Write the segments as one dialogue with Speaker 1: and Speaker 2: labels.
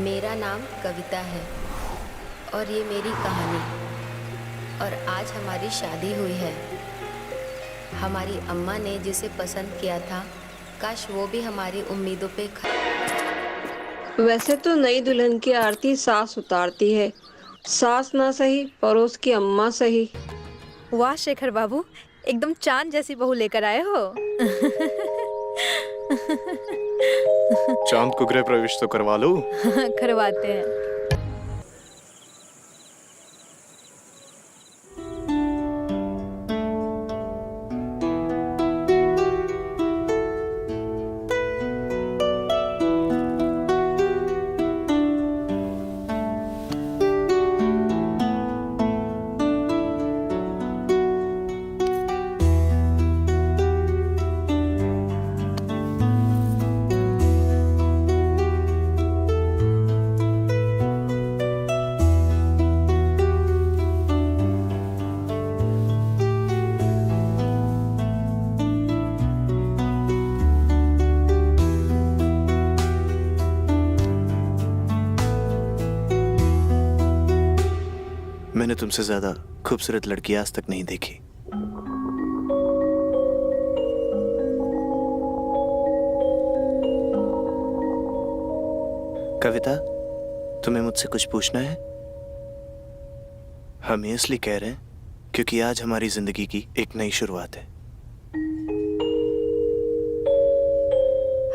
Speaker 1: मेरा नाम कविता है और ये मेरी कहानी। और आज हमारी शादी हुई है। हमारी अम्मा ने जिसे पसंद किया था, काश वो भी हमारी उम्मीदों पे
Speaker 2: वैसे तो नई दुल्हन की आरती सास उतारती है। सास ना सही, पड़ोस की अम्मा सही।
Speaker 3: वाह शेखर बाबू, एकदम चांद जैसी बहू लेकर आए हो।
Speaker 4: चांद को गृह प्रवेश तो करवा लो।
Speaker 3: करवाते हैं।
Speaker 4: मैंने तुमसे ज्यादा खूबसूरत लड़की आज तक नहीं देखी। कविता, तुम्हें मुझसे कुछ पूछना है? हम ये इसलिए कह रहे हैं क्योंकि आज हमारी जिंदगी की एक नई शुरुआत है।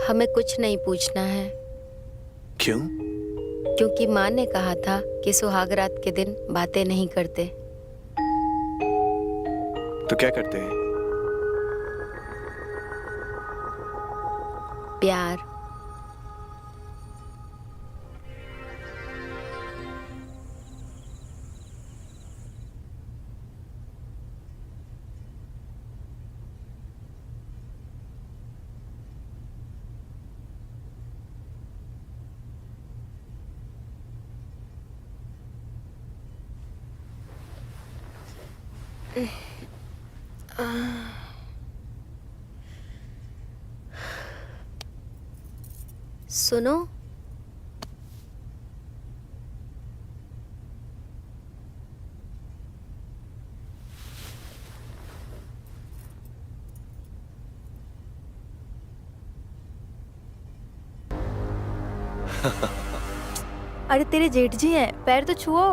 Speaker 1: हमें कुछ नहीं पूछना है।
Speaker 4: क्यों?
Speaker 1: क्योंकि माँ ने कहा था कि सुहागरात के दिन बातें नहीं करते।
Speaker 4: तो क्या करते हैं?
Speaker 1: प्यार। सुनो,
Speaker 3: अरे तेरे जेठ जी हैं, पैर तो छुओ।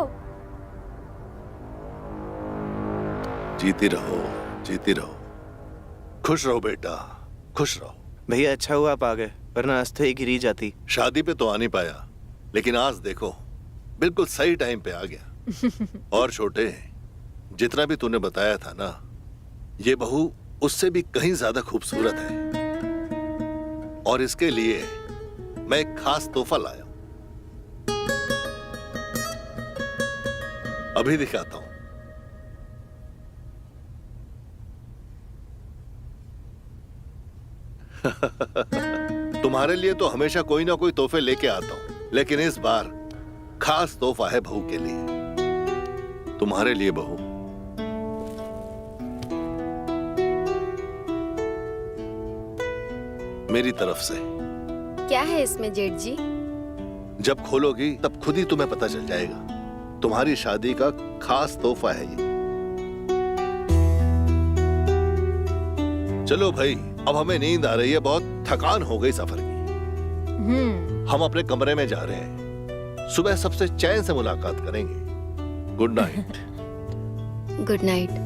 Speaker 5: जीती रहो, जीती रहो। खुश रहो बेटा, खुश रहो।
Speaker 4: भैया अच्छा हुआ आप आ गए, वरना आज तो एक गिरी जाती।
Speaker 5: शादी पे तो आ नहीं पाया, लेकिन आज देखो बिल्कुल सही टाइम पे आ गया। और छोटे, जितना भी तूने बताया था ना, ये बहू उससे भी कहीं ज्यादा खूबसूरत है। और इसके लिए मैं एक खास तोहफा लाया हूं। अभी दिखाता हूं। तुम्हारे लिए तो हमेशा कोई ना कोई तोहफे लेके आता हूं, लेकिन इस बार खास तोहफा है बहू के लिए। तुम्हारे लिए बहू। मेरी तरफ से।
Speaker 1: क्या है इसमें जेठ जी?
Speaker 5: जब खोलोगी तब खुद ही तुम्हें पता चल जाएगा। तुम्हारी शादी का खास तोहफा है ये। चलो भाई, अब हमें नींद आ रही है, बहुत थकान हो गई सफर की। हम अपने कमरे में जा रहे हैं। सुबह सबसे चैन से मुलाकात करेंगे। Good night.
Speaker 1: Good night.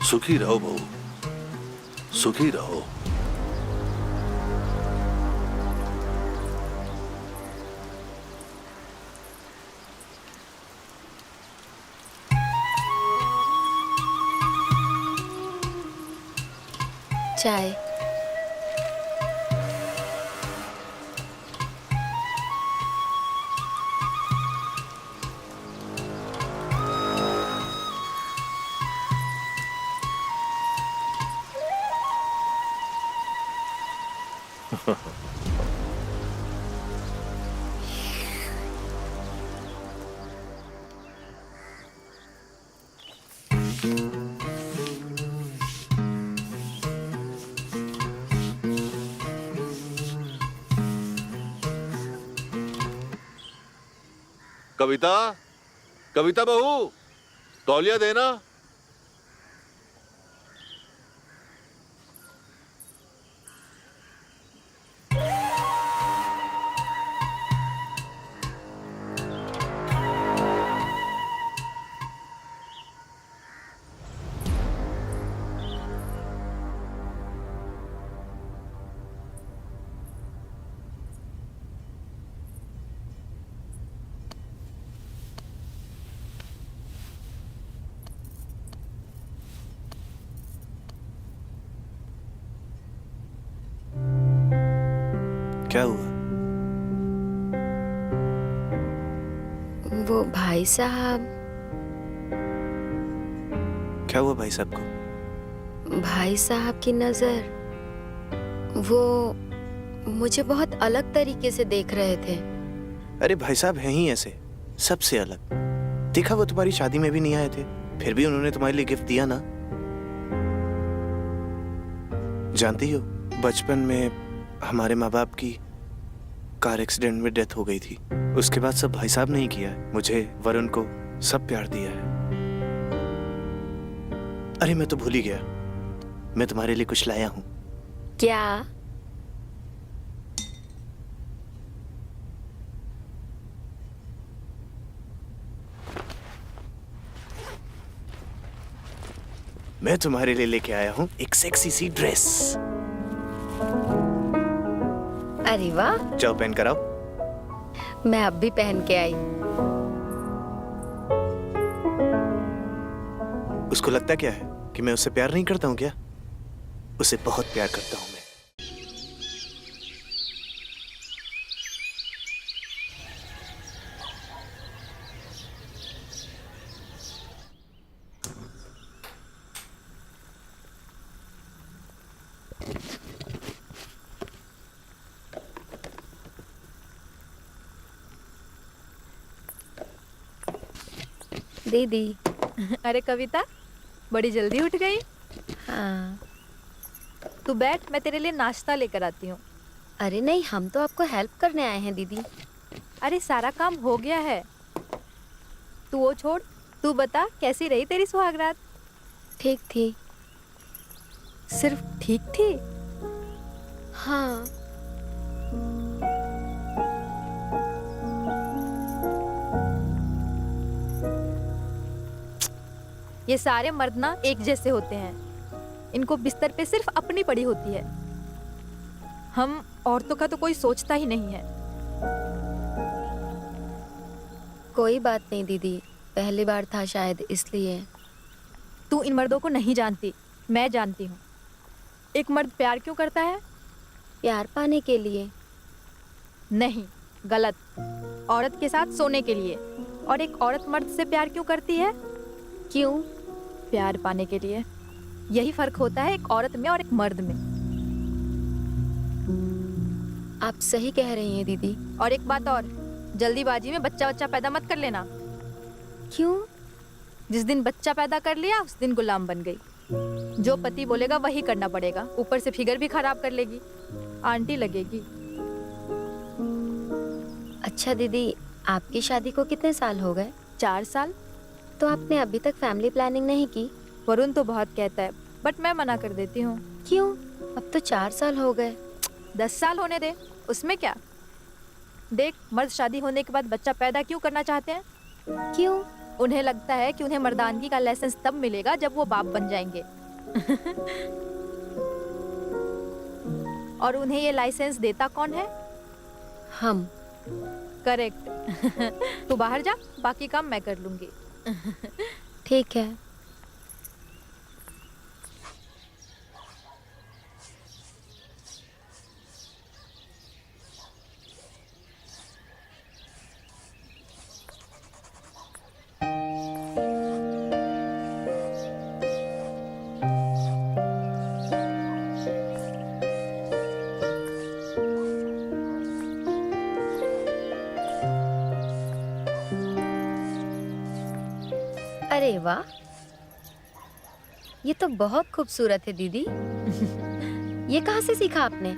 Speaker 5: सुखी रहो बहू, सुखी रहो।
Speaker 1: चाय।
Speaker 5: कविता, कविता बहू, तौलिया देना।
Speaker 4: क्या हुआ?
Speaker 1: वो भाई साहब,
Speaker 4: क्या हुआ भाई साहब को?
Speaker 1: भाई साहब की नजर, वो मुझे बहुत अलग तरीके से देख रहे थे।
Speaker 4: अरे भाई साहब हैं ही ऐसे, सबसे अलग। देखा, वो तुम्हारी शादी में भी नहीं आए थे, फिर भी उन्होंने तुम्हारे लिए गिफ्ट दिया ना। जानती हो, बचपन में हमारे माँ बाप की कार एक्सीडेंट में डेथ हो गई थी। उसके बाद सब भाई साहब ने ही किया है। मुझे, वरुण को सब प्यार दिया है। अरे मैं तो भूल ही गया, मैं तुम्हारे लिए कुछ लाया हूं।
Speaker 1: क्या?
Speaker 4: मैं तुम्हारे लिए लेके आया हूं एक सेक्सी सी ड्रेस।
Speaker 1: अरे वाह,
Speaker 4: जाओ पहन कर आओ।
Speaker 1: मैं अब भी पहन के आई।
Speaker 4: उसको लगता क्या है कि मैं उससे प्यार नहीं करता हूं क्या? उसे बहुत प्यार करता हूं मैं।
Speaker 1: दीदी।
Speaker 3: अरे कविता, बड़ी जल्दी उठ गई।
Speaker 1: हाँ।
Speaker 3: तू बैठ, मैं तेरे लिए नाश्ता लेकर आती हूँ।
Speaker 1: अरे नहीं, हम तो आपको हेल्प करने आए हैं दीदी।
Speaker 3: अरे सारा काम हो गया है, तू वो छोड़। तू बता, कैसी रही तेरी सुहागरात?
Speaker 1: ठीक थी।
Speaker 3: सिर्फ ठीक थी?
Speaker 1: हाँ।
Speaker 3: ये सारे मर्द ना एक जैसे होते हैं, इनको बिस्तर पे सिर्फ अपनी पड़ी होती है। हम औरतों का तो कोई सोचता ही नहीं है।
Speaker 1: कोई बात नहीं दीदी, पहली बार था शायद इसलिए।
Speaker 3: तू इन मर्दों को नहीं जानती, मैं जानती हूँ। एक मर्द प्यार क्यों करता है?
Speaker 1: प्यार पाने के लिए।
Speaker 3: नहीं, गलत। औरत के साथ सोने के लिए। और एक औरत मर्द से प्यार क्यों करती है?
Speaker 1: क्यों?
Speaker 3: प्यार पाने के लिए। यही फर्क होता है एक औरत में और एक मर्द में।
Speaker 1: आप सही कह रही हैं दीदी।
Speaker 3: और एक बात और, जल्दीबाजी में बच्चा पैदा मत कर लेना।
Speaker 1: क्यों?
Speaker 3: जिस दिन बच्चा पैदा कर लिया उस दिन गुलाम बन गई। जो पति बोलेगा वही करना पड़ेगा, ऊपर से फिगर भी खराब कर लेगी, आंटी लगेगी।
Speaker 1: अच्छा दीदी, आपकी शादी को कितने साल हो गए?
Speaker 3: 4 साल।
Speaker 1: तो आपने अभी तक फैमिली प्लानिंग नहीं की?
Speaker 3: वरुण तो बहुत कहता है, बट मैं मना कर देती हूँ।
Speaker 1: क्यों? अब तो 4 साल हो गए।
Speaker 3: 10 साल होने दे, उसमें क्या। देख, मर्द शादी होने के बाद बच्चा पैदा क्यों करना चाहते हैं?
Speaker 1: क्यों?
Speaker 3: उन्हें लगता है कि उन्हें मर्दानगी का लाइसेंस तब मिलेगा जब वो बाप बन जाएंगे। और उन्हें ये लाइसेंस देता कौन है?
Speaker 1: हम।
Speaker 3: करेक्ट। तू बाहर जा, बाकी काम मैं कर लूंगी।
Speaker 1: ठीक है। अरे वाह, ये तो बहुत खूबसूरत है दीदी। ये कहाँ से सीखा आपने?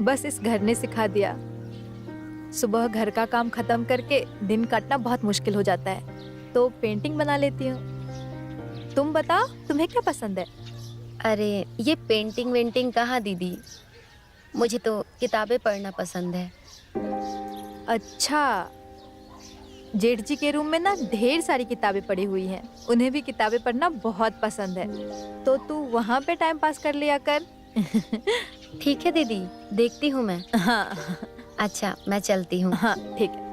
Speaker 3: बस इस घर ने सिखा दिया। सुबह घर का काम खत्म करके दिन काटना बहुत मुश्किल हो जाता है, तो पेंटिंग बना लेती हूँ। तुम बताओ, तुम्हें क्या पसंद है?
Speaker 1: अरे ये पेंटिंग वेंटिंग कहाँ दीदी, मुझे तो किताबें पढ़ना पसंद है।
Speaker 3: अच्छा, जेठ जी के रूम में ना ढेर सारी किताबें पड़ी हुई हैं। उन्हें भी किताबें पढ़ना बहुत पसंद है, तो तू वहाँ पे टाइम पास कर लिया कर।
Speaker 1: ठीक है दीदी, देखती हूँ मैं।
Speaker 3: हाँ
Speaker 1: अच्छा, मैं चलती हूँ।
Speaker 3: हाँ ठीक है।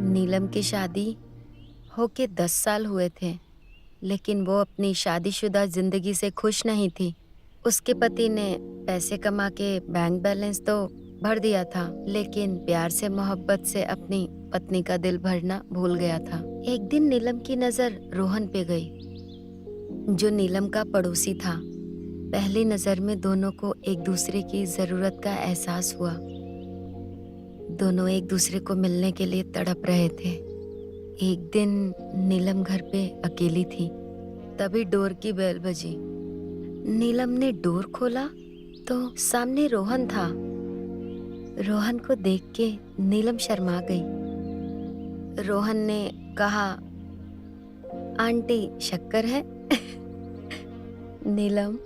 Speaker 1: नीलम की शादी होके 10 साल हुए थे, लेकिन वो अपनी शादीशुदा जिंदगी से खुश नहीं थी। उसके पति ने पैसे कमा के बैंक बैलेंस तो भर दिया था, लेकिन प्यार से मोहब्बत से अपनी पत्नी का दिल भरना भूल गया था। एक दिन नीलम की नजर रोहन पे गई, जो नीलम का पड़ोसी था। पहली नजर में दोनों को एक दूसरे की जरूरत का एहसास हुआ। दोनों एक दूसरे को मिलने के लिए तड़प रहे थे। एक दिन नीलम घर पे अकेली थी, तभी डोर की बेल बजी। नीलम ने डोर खोला तो सामने रोहन था। रोहन को देख के नीलम शर्मा गई। रोहन ने कहा, आंटी शक्कर है? नीलम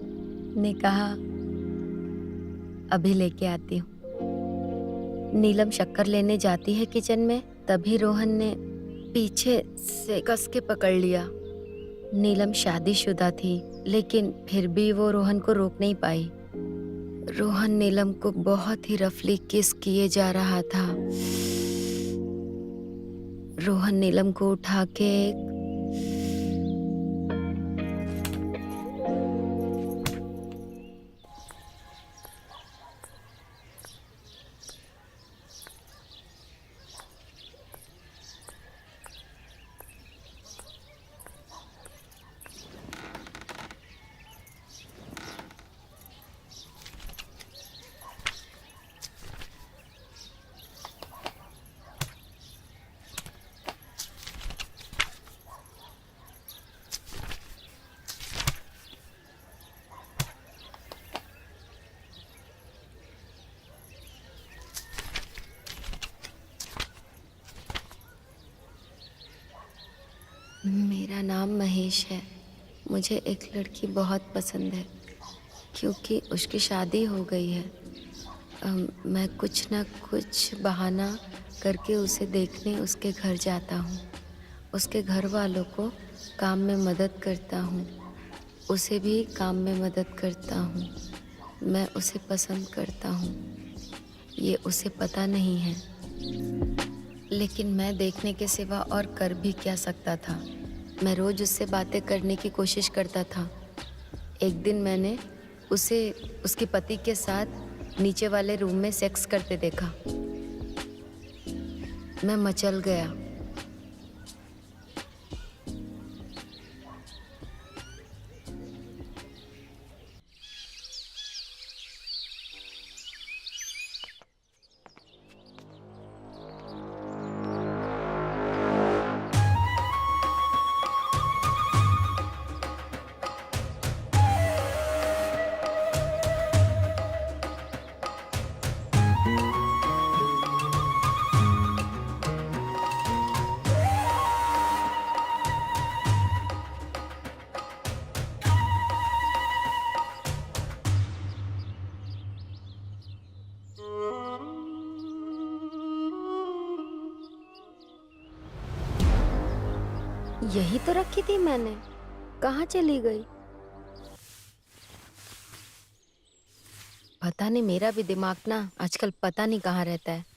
Speaker 1: ने कहा, अभी लेके आती हूँ। नीलम शक्कर लेने जाती है किचन में, तभी रोहन ने पीछे से कस के पकड़ लिया। नीलम शादीशुदा थी, लेकिन फिर भी वो रोहन को रोक नहीं पाई। रोहन नीलम को बहुत ही रफली किस किए जा रहा था। रोहन नीलम को उठा के मेरा नाम महेश है। मुझे एक लड़की बहुत पसंद है, क्योंकि उसकी शादी हो गई है। मैं कुछ ना कुछ बहाना करके उसे देखने उसके घर जाता हूँ। उसके घर वालों को काम में मदद करता हूँ, उसे भी काम में मदद करता हूँ। मैं उसे पसंद करता हूँ, ये उसे पता नहीं है, लेकिन मैं देखने के सिवा और कर भी क्या सकता था। मैं रोज उससे बातें करने की कोशिश करता था। एक दिन मैंने उसे उसके पति के साथ नीचे वाले रूम में सेक्स करते देखा। मैं मचल गया। यही तो रखी थी मैंने, कहाँ चली गई? पता नहीं, मेरा भी दिमाग ना आजकल पता नहीं कहाँ रहता है।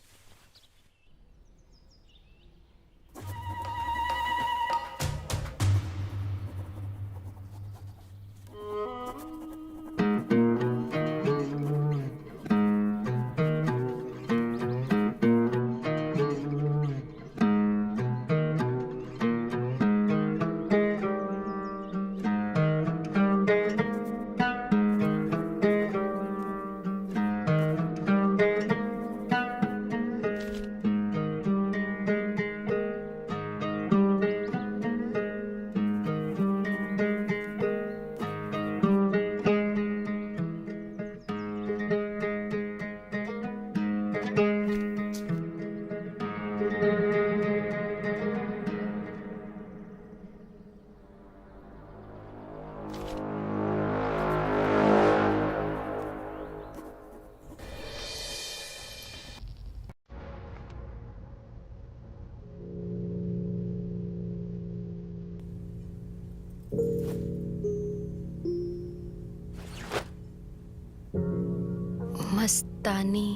Speaker 1: मस्तानी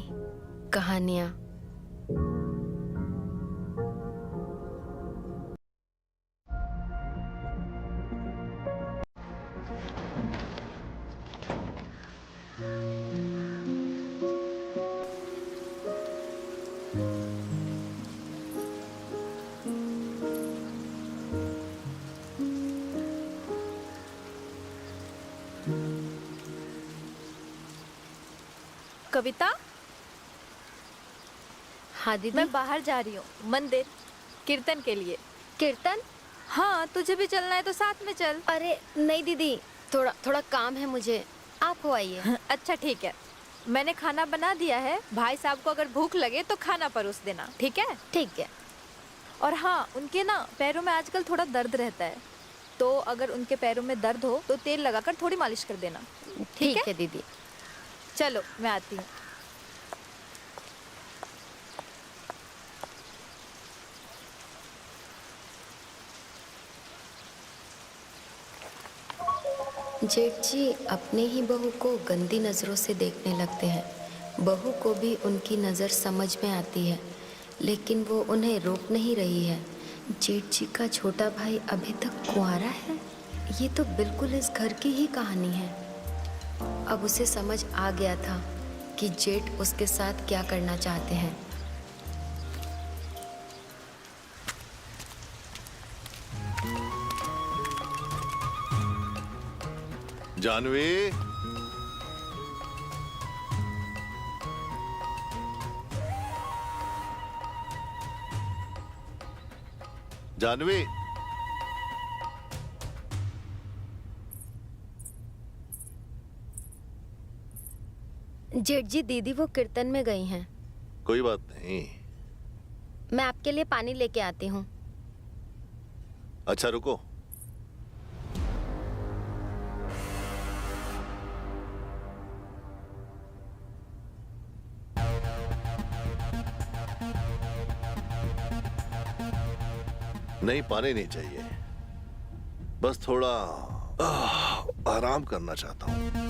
Speaker 1: कहानियाँ।
Speaker 3: कविता,
Speaker 1: हाँ दीदी।
Speaker 3: मैं बाहर जा रही हूँ मंदिर कीर्तन के लिए।
Speaker 1: कीर्तन?
Speaker 3: हाँ, तुझे भी चलना है तो साथ में चल।
Speaker 1: अरे नहीं दीदी, थोड़ा काम है मुझे, आप हो आइए।
Speaker 3: अच्छा ठीक है, मैंने खाना बना दिया है। भाई साहब को अगर भूख लगे तो खाना परोस देना, ठीक है?
Speaker 1: ठीक है।
Speaker 3: और हाँ, उनके ना पैरों में आजकल थोड़ा दर्द रहता है, तो अगर उनके पैरों में दर्द हो तो तेल लगाकर थोड़ी मालिश कर देना,
Speaker 1: ठीक है दीदी।
Speaker 3: चलो मैं आती हूँ।
Speaker 1: जेठ जी अपने ही बहू को गंदी नज़रों से देखने लगते हैं। बहू को भी उनकी नज़र समझ में आती है, लेकिन वो उन्हें रोक नहीं रही है। जेठ जी का छोटा भाई अभी तक कुंवारा है। ये तो बिल्कुल इस घर की ही कहानी है। अब उसे समझ आ गया था कि जेठ उसके साथ क्या करना चाहते हैं।
Speaker 5: जानवी, जानवी,
Speaker 1: जेठ जी दीदी वो कीर्तन में गई हैं।
Speaker 5: कोई बात नहीं।
Speaker 1: मैं आपके लिए पानी लेके आती हूँ।
Speaker 5: अच्छा रुको। नहीं, पानी नहीं चाहिए, बस थोड़ा आराम करना चाहता हूं।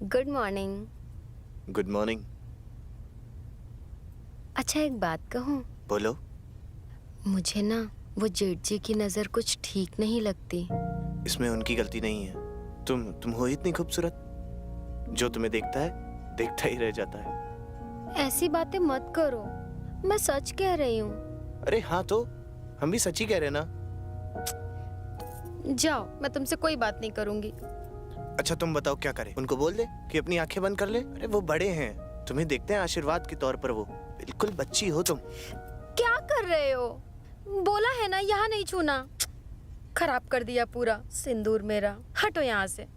Speaker 1: Good morning.
Speaker 4: Good morning.
Speaker 1: अच्छा एक बात कहूँ?
Speaker 4: बोलो।
Speaker 1: मुझे ना वो जेठ जी की नज़र कुछ ठीक नहीं लगती।
Speaker 4: इसमें उनकी गलती नहीं है। तुम हो इतनी खूबसूरत, जो तुम्हें देखता है देखता ही रह जाता है।
Speaker 1: ऐसी बातें मत करो, मैं सच कह रही हूँ।
Speaker 4: अरे हाँ, तो हम भी सच ही कह रहे हैं ना।
Speaker 1: जाओ, मैं तुमसे कोई बात नहीं करूंगी।
Speaker 4: अच्छा तुम बताओ क्या करें? उनको बोल दे कि अपनी आंखें बंद कर ले। अरे वो बड़े हैं, तुम्हें देखते हैं आशीर्वाद के तौर पर। वो बिल्कुल बच्ची हो तुम।
Speaker 1: क्या कर रहे हो? बोला है ना यहाँ नहीं छूना।
Speaker 6: खराब कर दिया पूरा सिंदूर मेरा। हटो यहाँ से।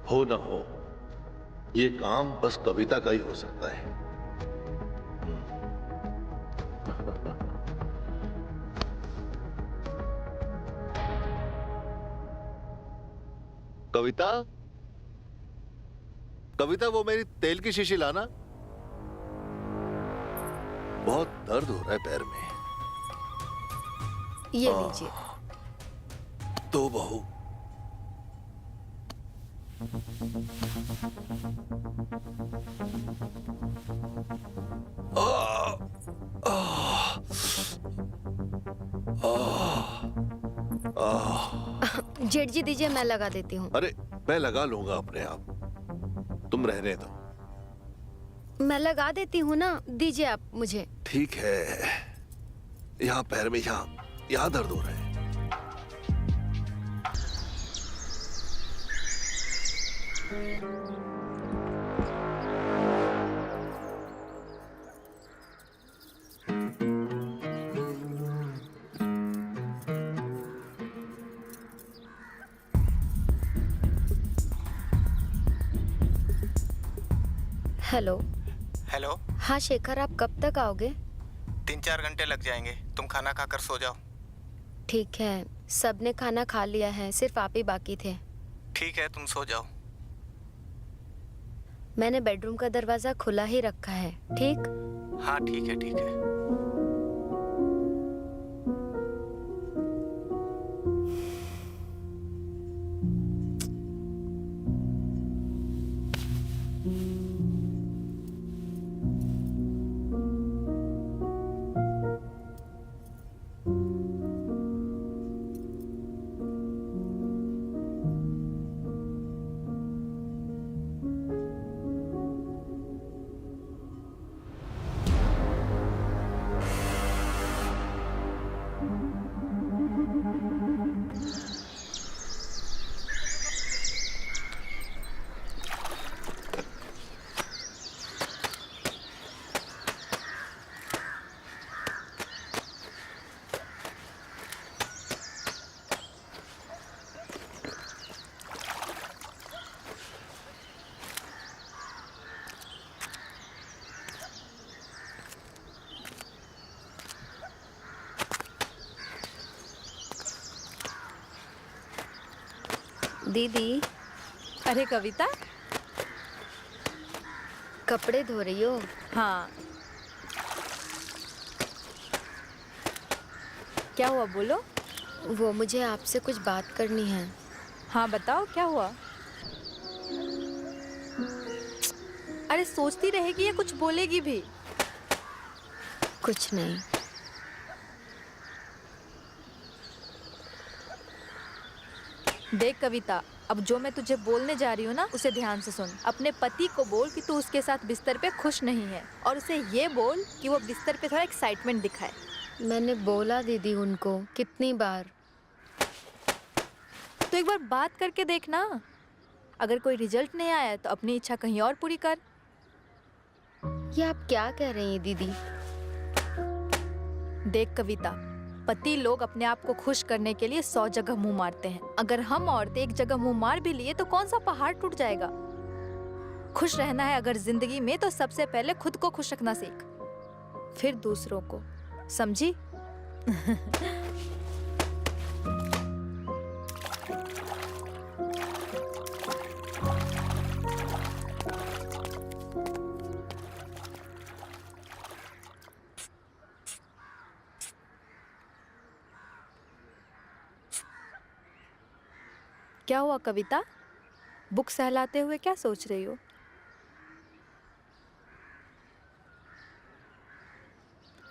Speaker 5: हो ना हो, ये काम बस कविता का ही हो सकता है। कविता, कविता, वो मेरी तेल की शीशी लाना। बहुत दर्द हो रहा है पैर में।
Speaker 1: ये लीजिए।
Speaker 5: तो बहू,
Speaker 1: जेठ जी दीजिए, मैं लगा देती हूँ।
Speaker 5: अरे मैं लगा लूंगा अपने आप, तुम रहने दो।
Speaker 1: मैं लगा देती हूँ ना, दीजिए आप मुझे।
Speaker 5: ठीक है, यहाँ पैर में यहाँ दर्द हो रहा है।
Speaker 1: हेलो।
Speaker 4: हेलो।
Speaker 1: हाँ शेखर, आप कब तक आओगे?
Speaker 4: 3-4 घंटे लग जाएंगे, तुम खाना खाकर सो जाओ।
Speaker 1: ठीक है, सबने खाना खा लिया है, सिर्फ आप ही बाकी थे।
Speaker 4: ठीक है, तुम सो जाओ।
Speaker 1: मैंने बेडरूम का दरवाजा खुला ही रखा है, ठीक?
Speaker 4: हाँ ठीक है, ठीक है।
Speaker 1: दीदी,
Speaker 3: अरे कविता,
Speaker 1: कपड़े धो रही हो?
Speaker 3: हाँ क्या हुआ, बोलो।
Speaker 1: वो मुझे आपसे कुछ बात करनी है।
Speaker 3: हाँ बताओ, क्या हुआ। अरे सोचती रहेगी या कुछ बोलेगी भी?
Speaker 1: कुछ नहीं।
Speaker 3: देख कविता, अब जो मैं तुझे बोलने जा रही हूँ ना, उसे ध्यान से सुन। अपने पति को बोल कि तू उसके साथ बिस्तर पे खुश नहीं है, और उसे ये बोल कि वो बिस्तर पे थोड़ा एक्साइटमेंट दिखाए।
Speaker 1: मैंने बोला दीदी उनको कितनी बार।
Speaker 3: तो एक बार बात करके देखना, अगर कोई रिजल्ट नहीं आया तो अपनी इच्छा कहीं और पूरी कर।
Speaker 1: ये आप क्या कह रही हैं दीदी?
Speaker 3: देख कविता, पति लोग अपने आप को खुश करने के लिए 100 जगह मुंह मारते हैं। अगर हम औरतें एक जगह मुंह मार भी लिए तो कौन सा पहाड़ टूट जाएगा। खुश रहना है अगर जिंदगी में तो सबसे पहले खुद को खुश रखना सीख, फिर दूसरों को। समझी? क्या हुआ कविता? बुक सहलाते हुए क्या सोच रही हो?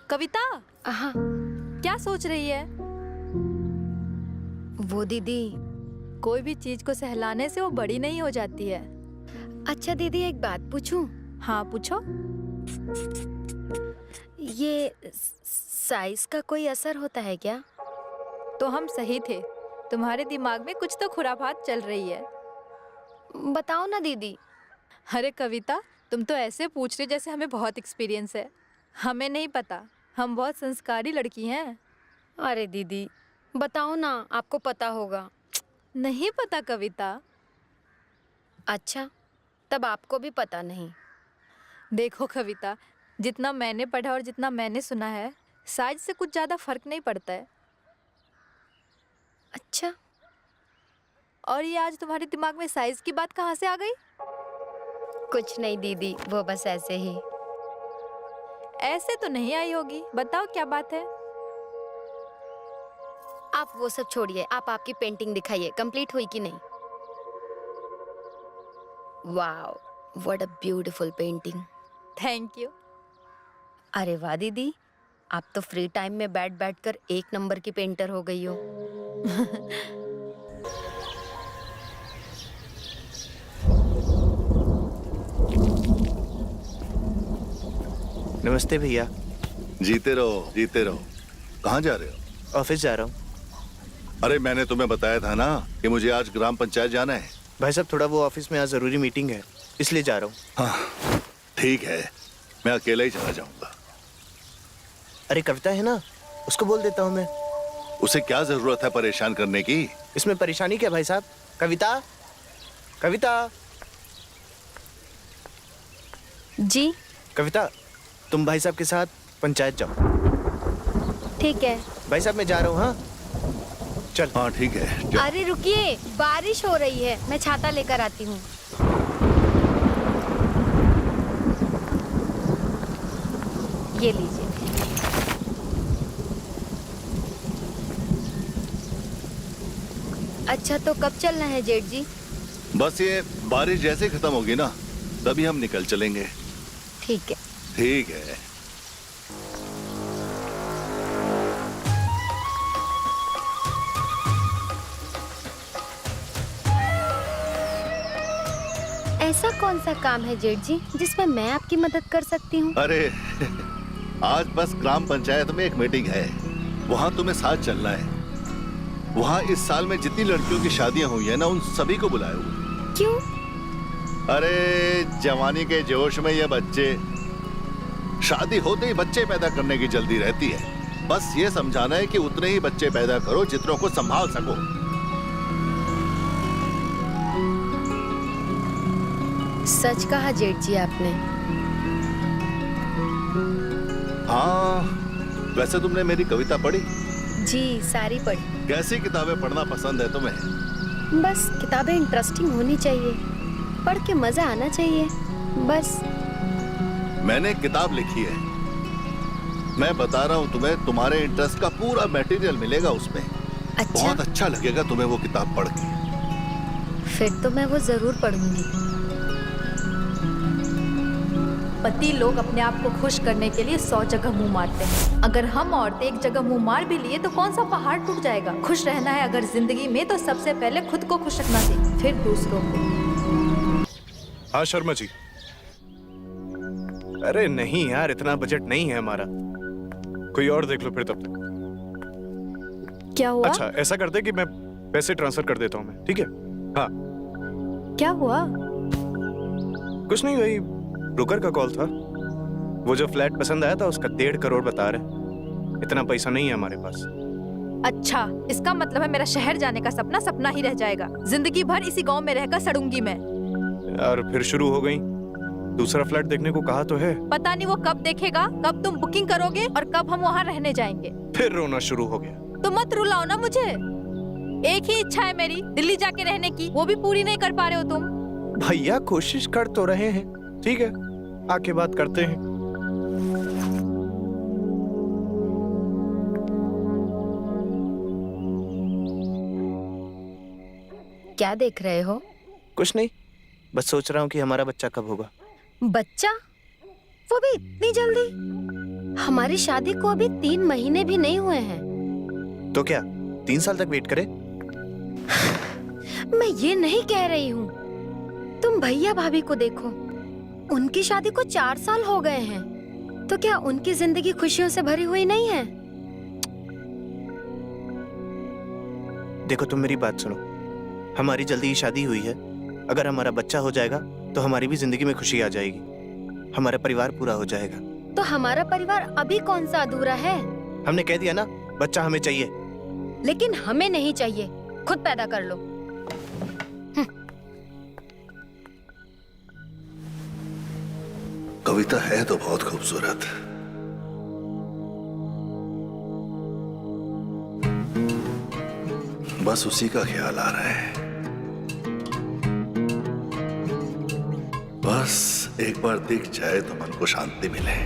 Speaker 3: कविता,
Speaker 1: हाँ,
Speaker 3: क्या सोच रही है?
Speaker 1: वो दीदी।
Speaker 3: कोई भी चीज को सहलाने से वो बड़ी नहीं हो जाती है।
Speaker 1: अच्छा दीदी, एक बात पूछूं?
Speaker 3: हाँ पूछो।
Speaker 1: ये साइज का कोई असर होता है क्या?
Speaker 3: तो हम सही थे, तुम्हारे दिमाग में कुछ तो खुराफात चल रही है।
Speaker 1: बताओ ना दीदी।
Speaker 3: अरे कविता, तुम तो ऐसे पूछ रही जैसे हमें बहुत एक्सपीरियंस है। हमें नहीं पता, हम बहुत संस्कारी लड़की हैं।
Speaker 1: अरे दीदी बताओ ना, आपको पता होगा।
Speaker 3: नहीं पता कविता।
Speaker 1: अच्छा, तब आपको भी पता नहीं।
Speaker 3: देखो कविता, जितना मैंने पढ़ा और जितना मैंने सुना है, साइज से कुछ ज़्यादा फर्क नहीं पड़ता है।
Speaker 1: अच्छा,
Speaker 3: और ये आज तुम्हारे दिमाग में साइज की बात कहाँ से आ गई?
Speaker 1: कुछ नहीं दीदी, वो बस ऐसे ही।
Speaker 3: ऐसे तो नहीं आई होगी, बताओ क्या बात है?
Speaker 1: आप वो सब छोड़िए, आप आपकी पेंटिंग दिखाइए, कंप्लीट हुई कि नहीं? Wow, what a beautiful painting.
Speaker 3: Thank you.
Speaker 1: अरे वाह दीदी, आप तो फ्री टाइम में बैठ बैठ कर एक नंबर की पेंटर हो गई हो।
Speaker 4: नमस्ते भैया।
Speaker 5: जीते रहो जीते रहो। कहाँ जा रहे हो?
Speaker 4: ऑफिस जा रहा हूँ।
Speaker 5: अरे मैंने तुम्हें बताया था ना कि मुझे आज ग्राम पंचायत जाना है।
Speaker 4: भाई साहब, थोड़ा वो ऑफिस में आज ज़रूरी मीटिंग है, इसलिए जा रहा हूँ।
Speaker 5: हाँ ठीक है, मैं अकेला ही चला जाऊंगा।
Speaker 4: अरे कविता है ना, उसको बोल देता हूँ मैं।
Speaker 5: उसे क्या जरूरत है परेशान करने की?
Speaker 4: इसमें परेशानी क्या भाई साहब? कविता, कविता,
Speaker 1: जी
Speaker 4: कविता, तुम भाई साहब के साथ पंचायत जाओ।
Speaker 1: ठीक है।
Speaker 4: भाई साहब मैं जा रहा हूँ। हाँ चल।
Speaker 5: हाँ ठीक है जाओ।
Speaker 1: अरे रुकिए, बारिश हो रही है, मैं छाता लेकर आती हूँ। ये लीजिए। अच्छा, तो कब चलना है जेठ जी?
Speaker 5: बस ये बारिश जैसे ही खत्म होगी ना, तभी हम निकल चलेंगे।
Speaker 1: ठीक है।
Speaker 5: ठीक है।
Speaker 1: ऐसा कौन सा काम है जेठ जी जिसमें मैं आपकी मदद कर सकती हूँ?
Speaker 5: अरे आज बस ग्राम पंचायत में एक मीटिंग है, वहाँ तुम्हें साथ चलना है। वहाँ इस साल में जितनी लड़कियों की शादियाँ हुई है ना, उन सभी को बुलाए हुए।
Speaker 1: क्यों?
Speaker 5: अरे जवानी के जोश में ये बच्चे, शादी होते ही बच्चे पैदा करने की जल्दी रहती है। बस ये समझाना है कि उतने ही बच्चे पैदा करो जितनों को संभाल सको।
Speaker 1: सच कहा जेठ जी आपने।
Speaker 5: हाँ, वैसे तुमने मेरी कविता पढ़ी?
Speaker 1: जी, सारी पढ़ी।
Speaker 5: कैसी किताबें पढ़ना पसंद है तुम्हें?
Speaker 1: बस किताबें इंटरेस्टिंग होनी चाहिए, पढ़ के मजा आना चाहिए, बस।
Speaker 5: मैंने एक किताब लिखी है, मैं बता रहा हूँ तुम्हें, तुम्हारे इंटरेस्ट का पूरा मटेरियल मिलेगा उसमें।
Speaker 1: अच्छा,
Speaker 5: बहुत अच्छा लगेगा तुम्हें वो किताब पढ़ के।
Speaker 1: फिर तो मैं वो जरूर पढ़ूंगी।
Speaker 3: पति लोग अपने आप को खुश करने के लिए 100 जगह मुंह मारते हैं। अगर हम औरतें एक जगह मुंह मार भी लिए तो कौन सा पहाड़ टूट जाएगा। खुश रहना है अगर जिंदगी में तो सबसे पहले खुद को खुश रखना सीख, फिर दूसरों को।
Speaker 4: हाँ शर्मा जी। अरे नहीं यार, इतना बजट नहीं है हमारा, कोई और देख लो फिर तब तक।
Speaker 3: क्या हुआ?
Speaker 4: अच्छा ऐसा करते कि मैं पैसे ट्रांसफर कर देता हूँ मैं, ठीक है? हाँ।
Speaker 3: क्या हुआ?
Speaker 4: कुछ नहीं, वही ब्रोकर का कॉल था। वो जो फ्लैट पसंद आया था उसका 1.5 करोड़ बता रहे। इतना पैसा नहीं है हमारे पास।
Speaker 3: अच्छा, इसका मतलब है मेरा शहर जाने का सपना सपना ही रह जाएगा। जिंदगी भर इसी गांव में रहकर सड़ूंगी मैं।
Speaker 4: और फिर शुरू हो गई। दूसरा फ्लैट देखने को कहा तो है।
Speaker 3: पता नहीं वो कब देखेगा, कब तुम बुकिंग करोगे और कब हम वहाँ रहने जाएंगे।
Speaker 4: फिर रोना शुरू हो गया।
Speaker 3: तो मत रुलाओ ना मुझे। एक ही इच्छा है मेरी, दिल्ली जाके रहने की, वो भी पूरी नहीं कर पा रहे हो तुम।
Speaker 4: भैया कोशिश कर तो रहे हैं। ठीक है, आके बात करते हैं।
Speaker 1: क्या देख रहे हो?
Speaker 4: कुछ नहीं, बस सोच रहा हूँ कि हमारा बच्चा कब होगा।
Speaker 1: बच्चा? वो भी इतनी जल्दी? हमारी शादी को अभी 3 महीने भी नहीं हुए हैं।
Speaker 4: तो क्या 3 साल तक वेट करें?
Speaker 1: मैं ये नहीं कह रही हूँ। तुम भैया भाभी को देखो, उनकी शादी को 4 साल हो गए हैं। तो क्या उनकी जिंदगी खुशियों से भरी हुई नहीं है?
Speaker 4: देखो, तुम मेरी बात सुनो। हमारी जल्दी ही शादी हुई है। अगर हमारा बच्चा हो जाएगा तो हमारी भी जिंदगी में खुशी आ जाएगी, हमारा परिवार पूरा हो जाएगा।
Speaker 1: तो हमारा परिवार अभी कौन सा अधूरा है?
Speaker 4: हमने कह दिया ना, बच्चा हमें चाहिए।
Speaker 1: लेकिन हमें नहीं चाहिए, खुद पैदा कर लो।
Speaker 5: कविता है तो बहुत खूबसूरत, बस उसी का ख्याल आ रहा है। बस एक बार दिख जाए तो मन को शांति मिले।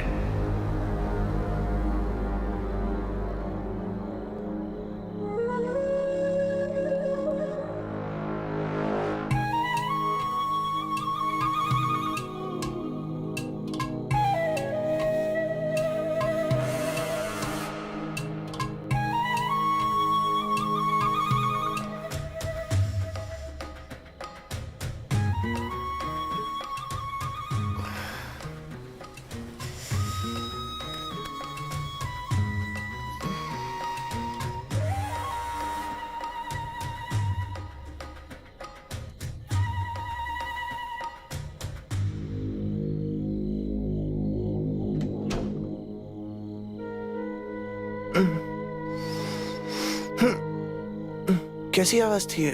Speaker 4: कैसी आवाज थी ये?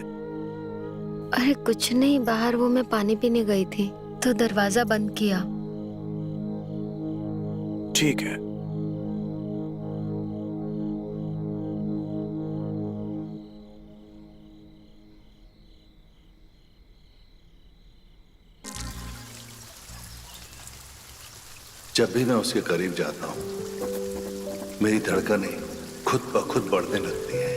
Speaker 1: अरे कुछ नहीं, बाहर वो मैं पानी पीने गई थी तो दरवाजा बंद किया।
Speaker 4: ठीक है।
Speaker 5: जब भी मैं उसके करीब जाता हूं, मेरी धड़कनें खुद ब खुद बढ़ने लगती हैं।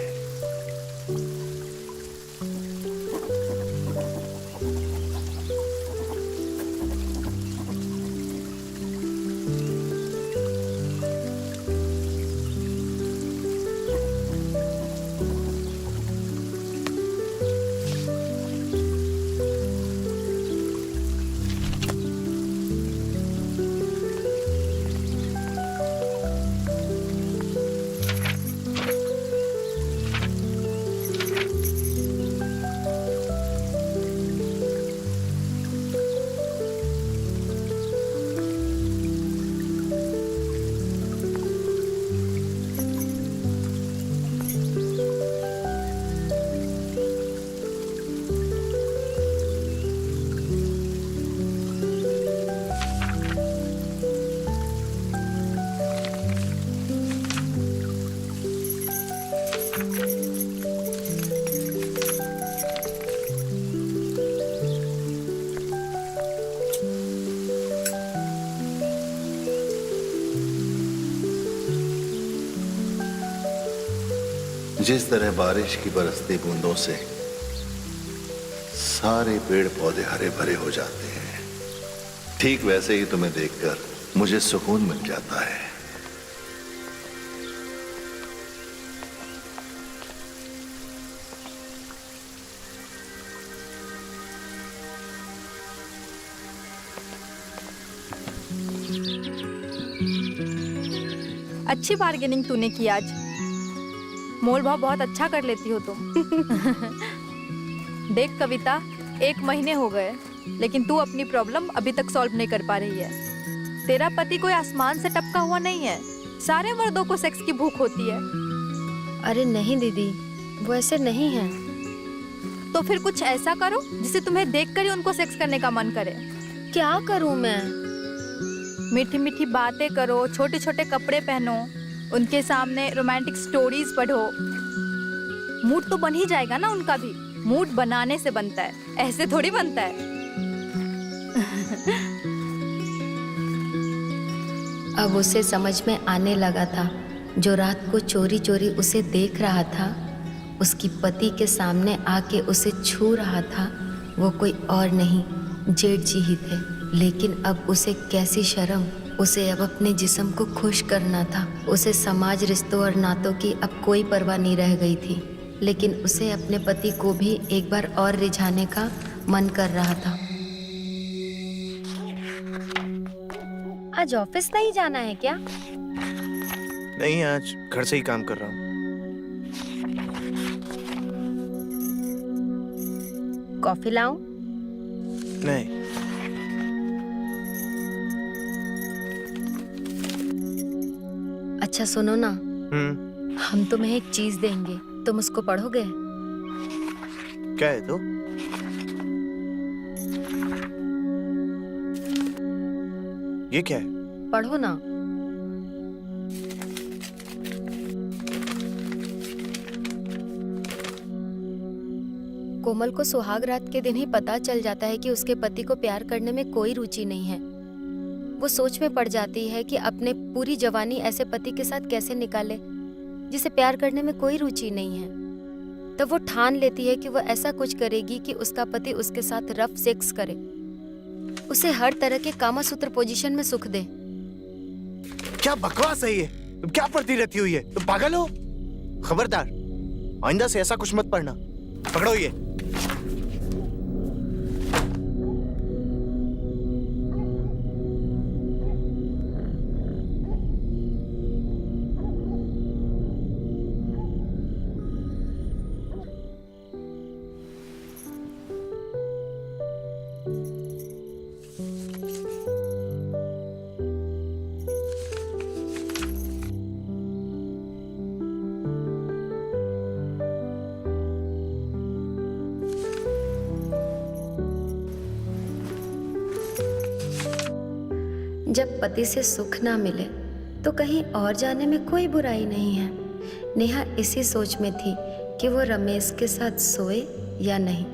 Speaker 5: जिस तरह बारिश की बरसती बूंदों से सारे पेड़ पौधे हरे भरे हो जाते हैं, ठीक वैसे ही तुम्हें देखकर मुझे सुकून मिल जाता है।
Speaker 3: अच्छी बार्गेनिंग तूने की आज। मोल भाव बहुत अच्छा कर लेती हो तुम। देख कविता, 1 महीने हो गए लेकिन तू अपनी प्रॉब्लम अभी तक सॉल्व नहीं कर पा रही है। तेरा पति कोई आसमान से टपका हुआ नहीं है। सारे मर्दों को सेक्स की भूख होती है
Speaker 6: अरे नहीं दीदी, वो ऐसे नहीं है।
Speaker 3: तो फिर कुछ ऐसा करो जिसे तुम्हें देखकर ही उनको सेक्स करने का मन करे।
Speaker 6: क्या करूं मैं?
Speaker 3: मीठी मीठी बातें करो, छोटे छोटे कपड़े पहनो, उनके सामने रोमांटिक स्टोरीज पढ़ो। मूड तो बन ही जाएगा ना उनका भी। मूड बनाने से बनता है, ऐसे थोड़ी बनता है।
Speaker 1: अब उसे समझ में आने लगा था, जो रात को चोरी चोरी उसे देख रहा था, उसकी पति के सामने आके उसे छू रहा था, वो कोई और नहीं जेठ जी ही थे। लेकिन अब उसे कैसी शर्म, उसे अब अपने जिस्म को खुश करना था। उसे समाज, रिश्तों और नातों की अब कोई परवाह नहीं रह गई थी। लेकिन उसे अपने पति को भी एक बार और रिझाने का मन कर रहा था।
Speaker 6: आज ऑफिस नहीं जाना है क्या?
Speaker 4: नहीं, आज घर से ही काम कर रहा हूँ।
Speaker 6: कॉफी लाऊं?
Speaker 4: नहीं।
Speaker 1: अच्छा सुनो ना, हम तुम्हें एक चीज देंगे, तुम उसको पढ़ोगे?
Speaker 4: क्या है तो? ये क्या है?
Speaker 1: पढ़ो ना। कोमल को सुहाग रात के दिन ही पता चल जाता है कि उसके पति को प्यार करने में कोई रुचि नहीं है। वो सोच में पड़ जाती है कि अपने पूरी जवानी ऐसे पति के साथ कैसे निकाले जिसे प्यार करने में कोई रुचि नहीं है। तब वो ठान लेती है कि वो ऐसा कुछ करेगी कि उसका पति उसके साथ रफ सेक्स करे, उसे हर तरह के कामासूत्र पोजीशन में सुख दे।
Speaker 4: क्या बकवास है ये? तुम क्या पढ़ती रहती हो ये? तुम पागल हो? खबरदार, आइंदा से ऐसा कुछ मत पढ़ना। पकड़ो ये।
Speaker 1: जब पति से सुख ना मिले तो कहीं और जाने में कोई बुराई नहीं है। नेहा इसी सोच में थी कि वो रमेश के साथ सोए या नहीं।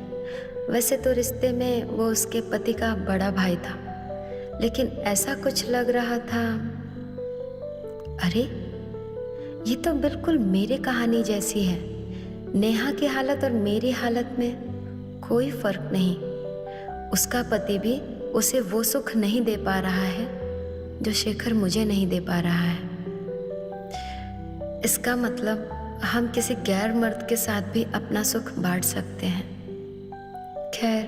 Speaker 1: वैसे तो रिश्ते में वो उसके पति का बड़ा भाई था, लेकिन ऐसा कुछ लग रहा था, अरे ये तो बिल्कुल मेरी कहानी जैसी है। नेहा की हालत और मेरी हालत में कोई फर्क नहीं। उसका पति भी उसे वो सुख नहीं दे पा रहा है जो शेखर मुझे नहीं दे पा रहा है। इसका मतलब हम किसी गैर मर्द के साथ भी अपना सुख बांट सकते हैं। खैर,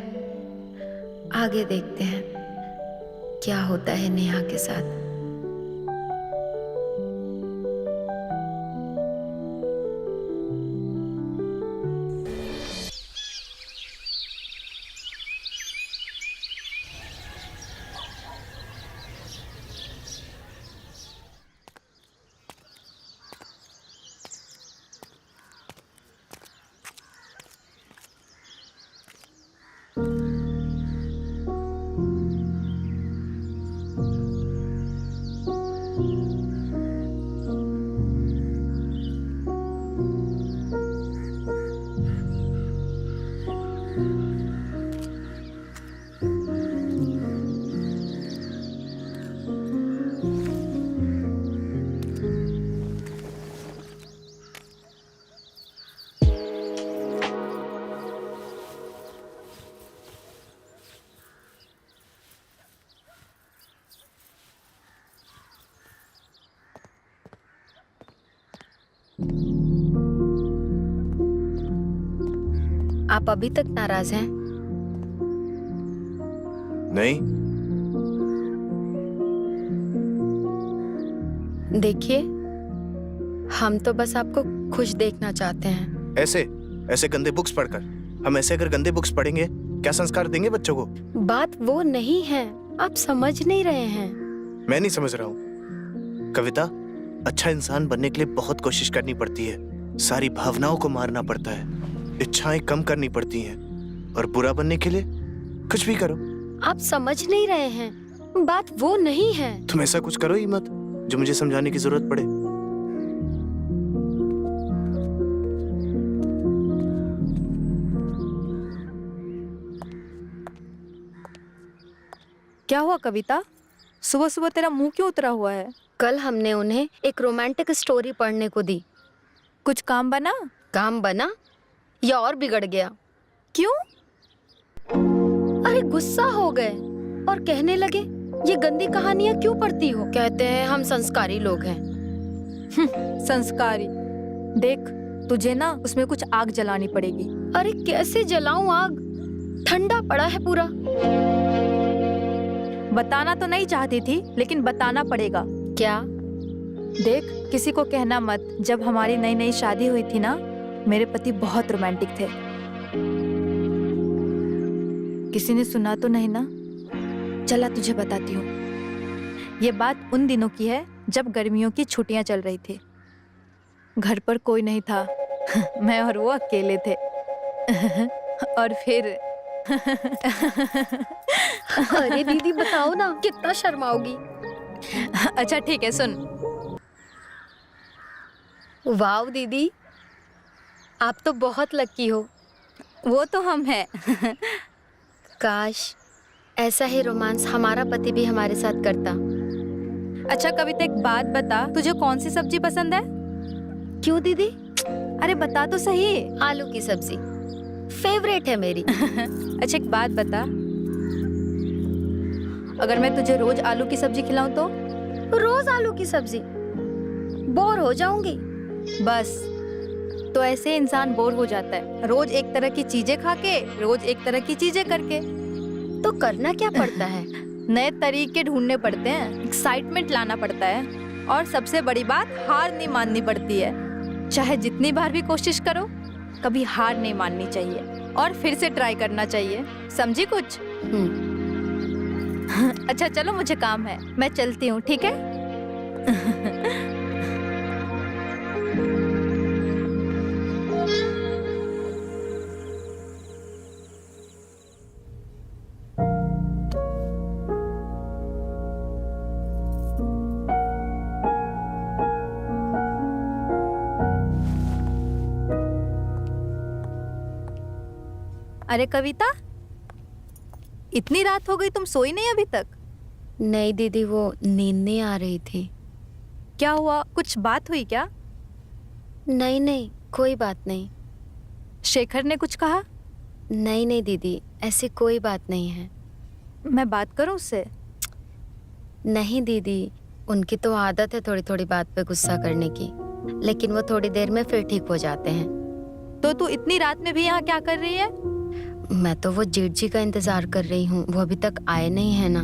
Speaker 1: आगे देखते हैं क्या होता है नेहा के साथ। आप अभी तक नाराज हैं?
Speaker 4: नहीं।
Speaker 1: देखिए, हम तो बस आपको खुश देखना चाहते हैं।
Speaker 4: ऐसे गंदे बुक्स पढ़कर? हम ऐसे अगर गंदे बुक्स पढ़ेंगे क्या संस्कार देंगे बच्चों को?
Speaker 1: बात वो नहीं है, आप समझ नहीं रहे हैं।
Speaker 4: मैं नहीं समझ रहा हूँ। कविता, अच्छा इंसान बनने के लिए बहुत कोशिश करनी पड़ती है। सारी भावनाओं को मारना पड़ता है, इच्छाएं कम करनी पड़ती हैं, और बुरा बनने के लिए कुछ भी करो।
Speaker 6: आप समझ नहीं रहे हैं, बात वो नहीं है।
Speaker 4: तुम ऐसा कुछ करो ही मत जो मुझे समझाने की जरूरत पड़े।
Speaker 3: क्या हुआ कविता? सुबह सुबह तेरा मुंह क्यों उतरा हुआ है?
Speaker 6: कल हमने उन्हें एक रोमांटिक स्टोरी पढ़ने को दी।
Speaker 3: कुछ काम बना?
Speaker 6: काम बना या और बिगड़ गया?
Speaker 3: क्यों?
Speaker 6: अरे गुस्सा हो गए और कहने लगे ये गंदी कहानियां क्यों पढ़ती हो। कहते हैं हम संस्कारी लोग हैं।
Speaker 3: संस्कारी? देख, तुझे ना उसमें कुछ आग जलानी पड़ेगी।
Speaker 6: अरे कैसे जलाऊं आग? ठंडा पड़ा है पूरा।
Speaker 3: बताना तो नहीं चाहती थी, लेकिन बताना पड़ेगा।
Speaker 6: क्या?
Speaker 3: देख, किसी को कहना मत, जब हमारी नई नई शादी हुई थी ना, मेरे पति बहुत रोमांटिक थे। किसी ने सुना तो नहीं ना? चला तुझे बताती हूँ। ये बात उन दिनों की है जब गर्मियों की छुट्टियां चल रही थी। घर पर कोई नहीं था। मैं और वो अकेले थे। और फिर
Speaker 6: अरे दीदी बताओ ना, कितना शर्माओगी।
Speaker 3: अच्छा ठीक है, सुन।
Speaker 6: वाव दीदी, आप तो बहुत लकी हो।
Speaker 3: वो तो हम हैं।
Speaker 6: काश ऐसा ही रोमांस हमारा पति भी हमारे साथ करता।
Speaker 3: अच्छा कविता, एक बात बता, तुझे कौन सी सब्जी पसंद है?
Speaker 6: क्यों दीदी?
Speaker 3: अरे बता तो सही।
Speaker 6: आलू की सब्जी फेवरेट है मेरी।
Speaker 3: अच्छा एक बात बता, अगर मैं तुझे रोज आलू की सब्जी खिलाऊं तो?
Speaker 6: रोज आलू की सब्जी? बोर हो जाऊंगी।
Speaker 3: बस, तो ऐसे इंसान बोर हो जाता है, रोज एक तरह की चीजें खा के, रोज एक तरह की चीजें करके।
Speaker 6: तो करना क्या पड़ता है?
Speaker 3: नए तरीके ढूंढने पड़ते हैं, एक्साइटमेंट लाना पड़ता है, और सबसे बड़ी बात, हार नहीं माननी पड़ती है। चाहे जितनी बार भी कोशिश करो, कभी हार नहीं माननी चाहिए और फिर से ट्राई करना चाहिए। समझी कुछ? अच्छा चलो, मुझे काम है, मैं चलती हूँ, ठीक है? अरे कविता, इतनी रात हो गई, तुम सोई नहीं अभी तक?
Speaker 6: नहीं दीदी, वो नींद नहीं आ रही थी।
Speaker 3: क्या हुआ, कुछ बात हुई क्या?
Speaker 6: नहीं नहीं, कोई बात नहीं।
Speaker 3: शेखर ने कुछ कहा?
Speaker 6: नहीं नहीं दीदी, ऐसी कोई बात नहीं है।
Speaker 3: मैं बात करूं उससे?
Speaker 6: नहीं दीदी, उनकी तो आदत है थोड़ी थोड़ी बात पे गुस्सा करने की, लेकिन वो थोड़ी देर में फिर ठीक हो जाते हैं।
Speaker 3: तो तू इतनी रात में भी यहाँ क्या कर रही है?
Speaker 6: मैं तो वो जेठ जी का इंतजार कर रही हूँ, वो अभी तक आए नहीं है ना।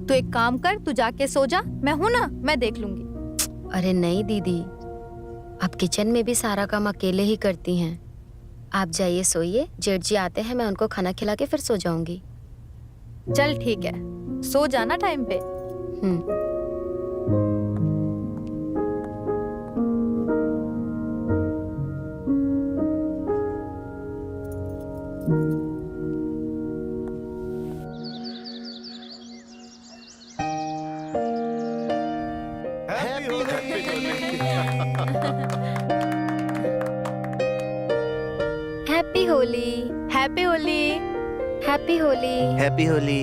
Speaker 3: तू एक काम कर, तू जाके सो जा, मैं हूं ना, मैं देख लूंगी।
Speaker 6: अरे नहीं दीदी, आप किचन में भी सारा काम अकेले ही करती हैं। आप जाइए सोइए, जेठ जी आते हैं, मैं उनको खाना खिला के फिर सो जाऊंगी।
Speaker 3: चल ठीक है, सो जाना टाइम पे।
Speaker 6: Happy Holi.
Speaker 3: Happy Holi.
Speaker 6: Happy Holi.
Speaker 4: Happy Holi.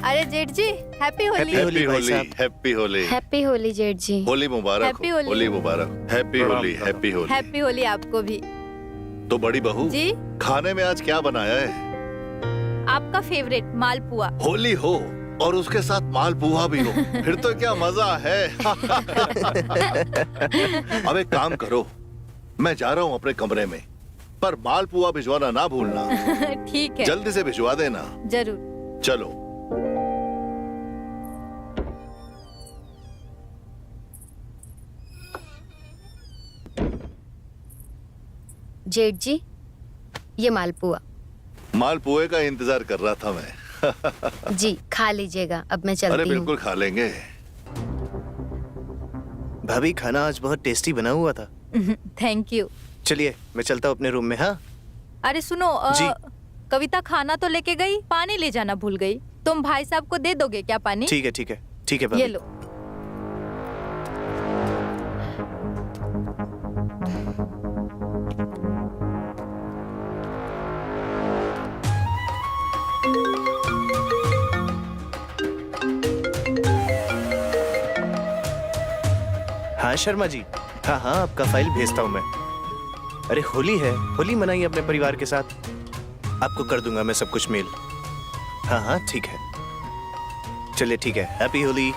Speaker 3: अरे जेठ जी, हैप्पी होली।
Speaker 4: Happy
Speaker 5: हैप्पी
Speaker 4: भाई
Speaker 5: होली,
Speaker 4: साहब।
Speaker 5: हैप्पी होली,
Speaker 6: हैप्पी होली जेठ जी।
Speaker 5: होली मुबारक
Speaker 3: हैप्पी
Speaker 5: हो,
Speaker 3: होली।
Speaker 5: होली मुबारक, happy Holi, happy Holi.
Speaker 3: Happy Holi आपको भी।
Speaker 5: तो बड़ी बहू
Speaker 3: जी,
Speaker 5: खाने में आज क्या बनाया है?
Speaker 3: आपका फेवरेट मालपुआ।
Speaker 5: होली हो और उसके साथ मालपुआ भी हो, फिर तो क्या मजा है। अब एक काम करो, मैं जा रहा हूँ अपने कमरे में, पर मालपुआ भिजवाना ना भूलना।
Speaker 3: ठीक है,
Speaker 5: जल्दी से भिजवा देना।
Speaker 3: जरूर।
Speaker 5: चलो।
Speaker 6: जेठ जी, ये मालपुआ।
Speaker 5: मालपुए का इंतजार कर रहा था मैं।
Speaker 6: जी खा लीजिएगा, अब मैं
Speaker 5: अरे
Speaker 6: चलती हूँ।
Speaker 5: बिल्कुल खा लेंगे।
Speaker 4: भाभी खाना आज बहुत टेस्टी बना हुआ था।
Speaker 3: Thank you.
Speaker 4: चलिए मैं चलता हूँ अपने रूम में। हाँ
Speaker 3: अरे सुनो,
Speaker 4: जी।
Speaker 3: कविता खाना तो लेके गई, पानी ले जाना भूल गई। तुम भाई साहब को दे दोगे क्या पानी?
Speaker 4: ठीक है ठीक है ठीक है
Speaker 3: ये
Speaker 4: भाभी।
Speaker 3: लो।
Speaker 4: हाँ शर्मा जी, हाँ हाँ आपका फाइल भेजता हूँ मैं। अरे होली है, होली मनाइए अपने परिवार के साथ। आपको कर दूंगा मैं सब कुछ मेल। हाँ हाँ ठीक है, चलिए ठीक है। Happy Holi,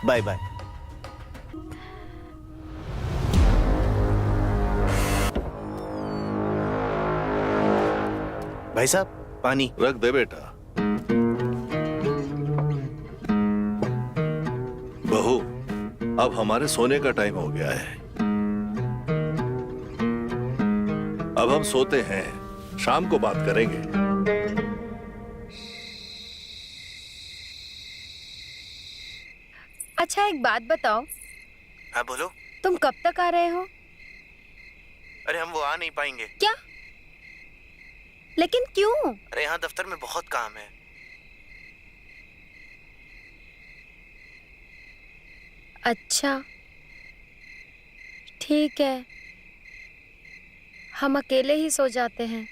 Speaker 4: bye bye. भाई साहब पानी।
Speaker 5: रख दे बेटा। बहू, अब हमारे सोने का टाइम हो गया है। अब हम सोते हैं, शाम को बात करेंगे।
Speaker 1: अच्छा एक बात बताओ,
Speaker 4: हाँ बोलो।
Speaker 1: तुम कब तक आ रहे हो?
Speaker 4: अरे हम वो आ नहीं पाएंगे।
Speaker 1: क्या? लेकिन क्यों?
Speaker 4: अरे यहाँ दफ्तर में बहुत काम है।
Speaker 1: अच्छा ठीक है, हम अकेले ही सो जाते हैं।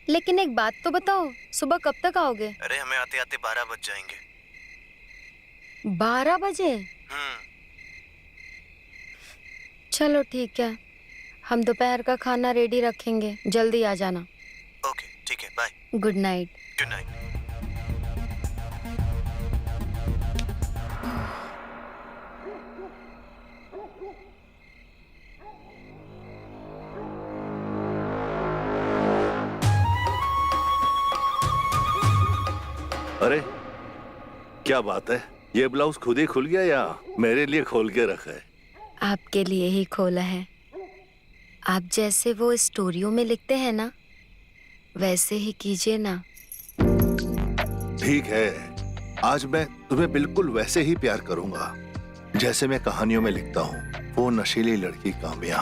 Speaker 1: लेकिन एक बात तो बताओ, सुबह कब तक आओगे?
Speaker 4: अरे हमें आते आते 12 बज जाएंगे।
Speaker 1: 12 बजे? चलो ठीक है, हम दोपहर का खाना रेडी रखेंगे, जल्दी आ जाना।
Speaker 4: ओके ठीक है, bye.
Speaker 1: Good night.
Speaker 4: Good night.
Speaker 5: अरे क्या बात है, ये ब्लाउज खुद ही खुल गया या मेरे लिए खोल के रखा है?
Speaker 1: आपके लिए ही खोला है। आप जैसे वो स्टोरियों में लिखते हैं ना, वैसे ही कीजिए ना।
Speaker 5: ठीक है, आज मैं तुम्हें बिल्कुल वैसे ही प्यार करूंगा जैसे मैं कहानियों में लिखता हूँ। वो नशीली लड़की काम्या।